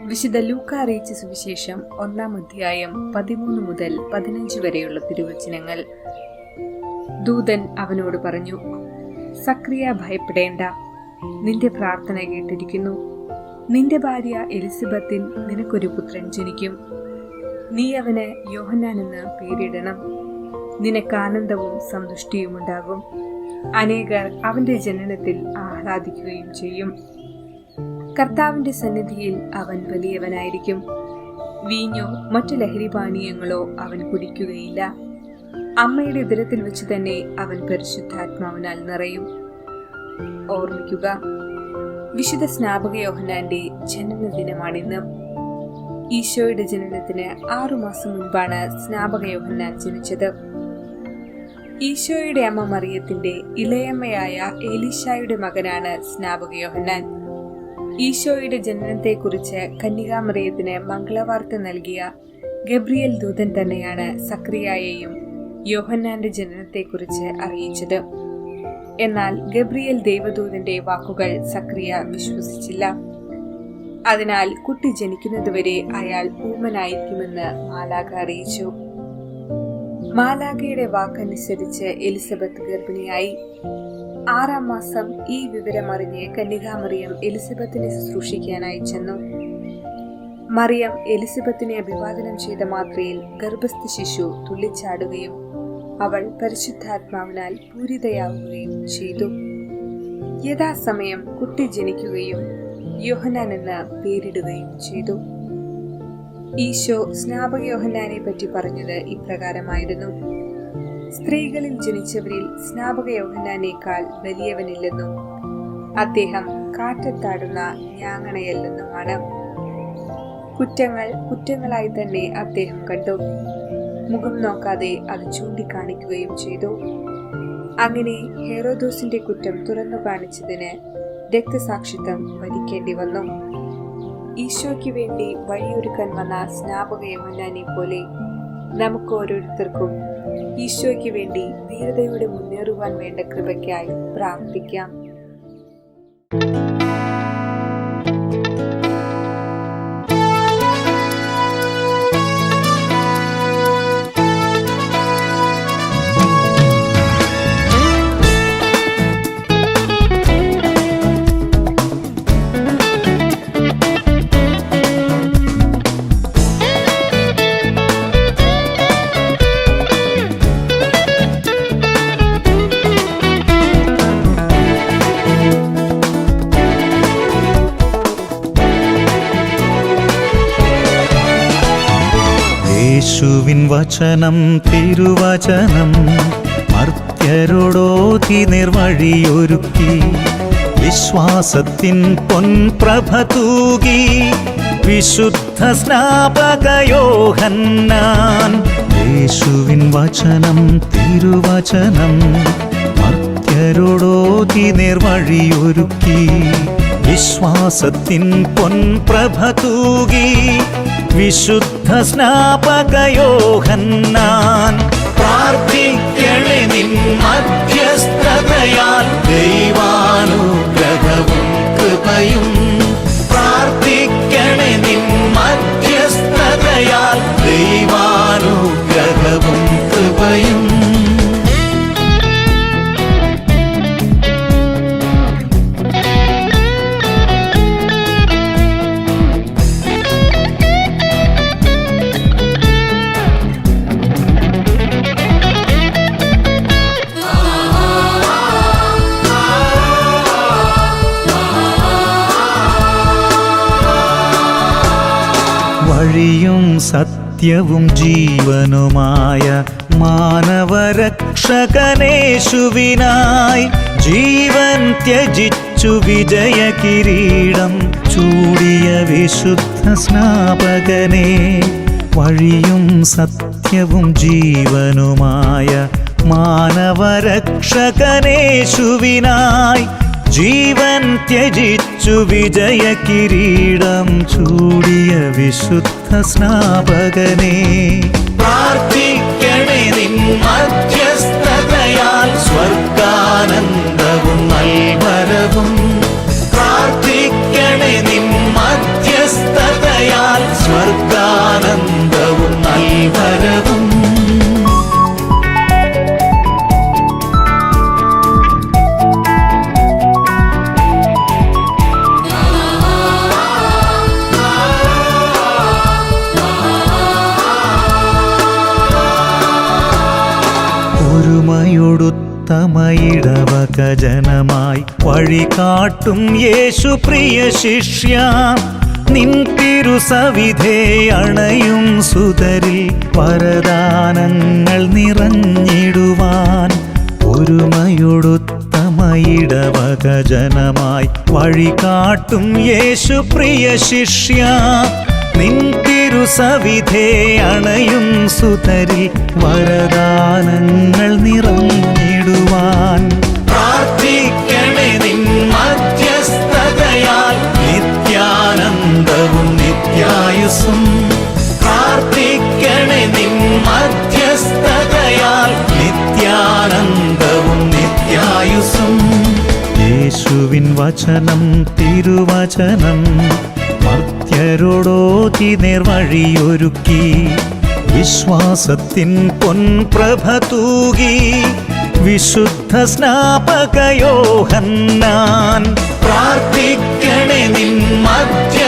വിശുദ്ധ ലൂക്ക അറിയിച്ച സുവിശേഷം 1-ാം അധ്യായം 13 മുതൽ 15 വരെയുള്ള തിരുവചനങ്ങൾ. ദൂതൻ അവനോട് പറഞ്ഞു, സക്രിയ, ഭയപ്പെടേണ്ട, നിന്റെ പ്രാർത്ഥന കേട്ടിരിക്കുന്നു. നിന്റെ ഭാര്യ എലിസബത്തിൽ നിനക്കൊരു പുത്രൻ ജനിക്കും. നീ അവന് യോഹന്നാൻ എന്ന് പേരിടണം. നിനക്ക് ആനന്ദവും സന്തുഷ്ടിയും ഉണ്ടാകും. അനേകർ അവന്റെ ജനനത്തിൽ ആഹ്ലാദിക്കുകയും ചെയ്യും. കർത്താവിന്റെ സന്നിധിയിൽ അവൻ വലിയവനായിരിക്കും. വീഞ്ഞോ മറ്റു ലഹരിപാനീയങ്ങളോ അവൻ കുടിക്കുകയില്ല. അമ്മയുടെ ഉദരത്തിൽ വെച്ച് തന്നെ അവൻ പരിശുദ്ധാത്മാവിനാൽ നിറയും. ഓർമ്മിക്കുക, വിശുദ്ധ സ്നാപക യോഹന്നാന്റെ ജനനദിനമാണിന്ന്. ഈശോയുടെ ജനനത്തിന് 6 മാസം മുൻപാണ് സ്നാപക യോഹന്നാൻ ജനിച്ചത്. ഈശോയുടെ അമ്മ മറിയത്തിന്റെ ഇളയമ്മയായ എലീശായുടെ മകനാണ് സ്നാപക യോഹന്നാൻ. ഈശോയുടെ ജനനത്തെക്കുറിച്ച് കന്യകാമറിയത്തിന് മംഗളവാർത്ത നൽകിയ ഗബ്രിയേൽ ദൂതൻ തന്നെയാണ് സക്രിയായെയും യോഹന്നാന്റെ ജനനത്തെക്കുറിച്ച് അറിയിച്ചത്. എന്നാൽ ഗബ്രിയേൽ ദൈവദൂതന്റെ വാക്കുകൾ സക്രിയ വിശ്വസിച്ചില്ല. അതിനാൽ കുട്ടി ജനിക്കുന്നതുവരെ അയാൾ ഊമനായിരിക്കുമെന്ന് മാലാഖ അറിയിച്ചു. മാലാഖയുടെ വാക്കനുസരിച്ച് എലിസബത്ത് ഗർഭിണിയായി. 6-ാം മാസം ഈ വിവരമറിഞ്ഞ് കന്യകാമറിയം എലിസബത്തിനെ ശുശ്രൂഷിക്കാനായി ചെന്നു. മറിയം എലിസബത്തിനെ അഭിവാദനം ചെയ്ത മാത്രയിൽ ഗർഭസ്ഥ ശിശു തുള്ളിച്ചാടുകയും അവൾ പരിശുദ്ധാത്മാവിനാൽ പൂരിതയാവുകയും ചെയ്തു. യഥാസമയം കുട്ടി ജനിക്കുകയും യോഹന്നാൻ എന്ന് പേരിടുകയും ചെയ്തു. ഈശോ സ്നാപക യോഹന്നാനെ പറ്റി പറഞ്ഞത് ഇപ്രകാരമായിരുന്നു: സ്ത്രീകളിൽ ജനിച്ചവരിൽ സ്നാപക യോഹന്നാനേക്കാൾ വലിയവനില്ലെന്നും അദ്ദേഹം കാറ്റത്താടുന്ന ഞാങ്ങണയല്ലെന്നുമാണ്. കുറ്റങ്ങൾ കുറ്റങ്ങളായി തന്നെ അദ്ദേഹം കണ്ടു, മുഖം നോക്കാതെ അത് ചൂണ്ടിക്കാണിക്കുകയും ചെയ്തു. അങ്ങനെ ഹെറോദോസിന്റെ കുറ്റം തുറന്നു കാണിച്ചതിന് രക്തസാക്ഷിത്വം വരിക്കേണ്ടി വന്നു. ഈശോയ്ക്ക് വേണ്ടി വഴിയൊരുക്കാൻ വന്ന സ്നാപക യോഹന്നാനെ പോലെ നമുക്ക് ഓരോരുത്തർക്കും ഈശോയ്ക്ക് വേണ്ടി ധീരതയോടെ മുന്നേറുവാൻ വേണ്ട കൃപയ്ക്കായി പ്രാർത്ഥിക്കാം. യേശുവിൻ വചനം തിരുവചനം മർത്യരോടോതി നിർവഴിയൊരുക്കി വിശ്വാസത്തിൻ പൊൻപ്രഭ തൂകി വിശുദ്ധ സ്നാപക യോഹന്നാൻ. യേശുവിൻ വചനം തിരുവചനം മർത്യരോടോതി നിർവഴിയൊരുക്കി വിശ്വാസത്തിൻ പൊൻപ്രഭ തൂകി വിശുദ്ധ സ്നാപക യോഹന്നാൻ. പ്രാർത്ഥിക്കണേ നിൻ മധ്യസ്ഥതയാൽ ദൈവാനുഗ്രഹവും കൃപയും. പ്രാർത്ഥിക്കണേ നിൻ മധ്യസ്ഥതയാൽ ദൈവാനുഗ്രഹവും കൃപയും. വഴിയും സത്യവും ജീവനുമായ മാനവരക്ഷകനേശുവിനായി ജീവൻ ത്യജിച്ചു വിജയ കിരീടം ചൂടിയ വിശുദ്ധ സ്നാപകനെ. വഴിയും സത്യവും ജീവനുമായ മാനവരക്ഷകനേശുവിനായി ജീവൻ ത്യജിച്ചു വിജയ കിരീടം ചൂടിയ വിശുദ്ധ സ്നാപകനെ. പ്രാർത്ഥിക്കണേ നിൻ മധ്യസ്ഥതയാൽ സ്വർഗാനന്ദവും നൽവരവും. പ്രാർത്ഥിക്കണേ നിൻ മധ്യസ്ഥതയാൽ ഒരുമയൊടുത്തമയിടവകജനമായി വഴി കാട്ടും യേശു പ്രിയ ശിഷ്യ, നിൻ തിരുസവിധേ അണയും സുതരിൽ വരദാനങ്ങൾ നിറഞ്ഞിടുവാൻ. ഒരുമയൊടുത്തമയിടവകജനമായി വഴി കാട്ടും യേശു പ്രിയ ശിഷ്യ, നിൻ തിരുസവിധേ അണയും സുതരിൽ വരദാനങ്ങൾ നിറഞ്ഞിടുവാൻ. പ്രാർത്ഥിക്കണേ നിൻ മധ്യസ്ഥതയാൽ നിത്യാനന്ദവും നിത്യായുസ്സും. പ്രാർത്ഥിക്കണേ നിൻ മധ്യസ്ഥതയാൽ നിത്യാനന്ദവും നിത്യായുസ്സും. യേശുവിൻ വചനം തിരുവചനം മർത്യരോടോതി നേർവഴിയൊരുക്കി, വിശ്വാസത്തിൻ പൊൻപ്രഭ തൂകി വിശുദ്ധ സ്നാപക യോഹന്നാൻ. പ്രാർത്ഥിക്കണേ നിൻ മധ്യ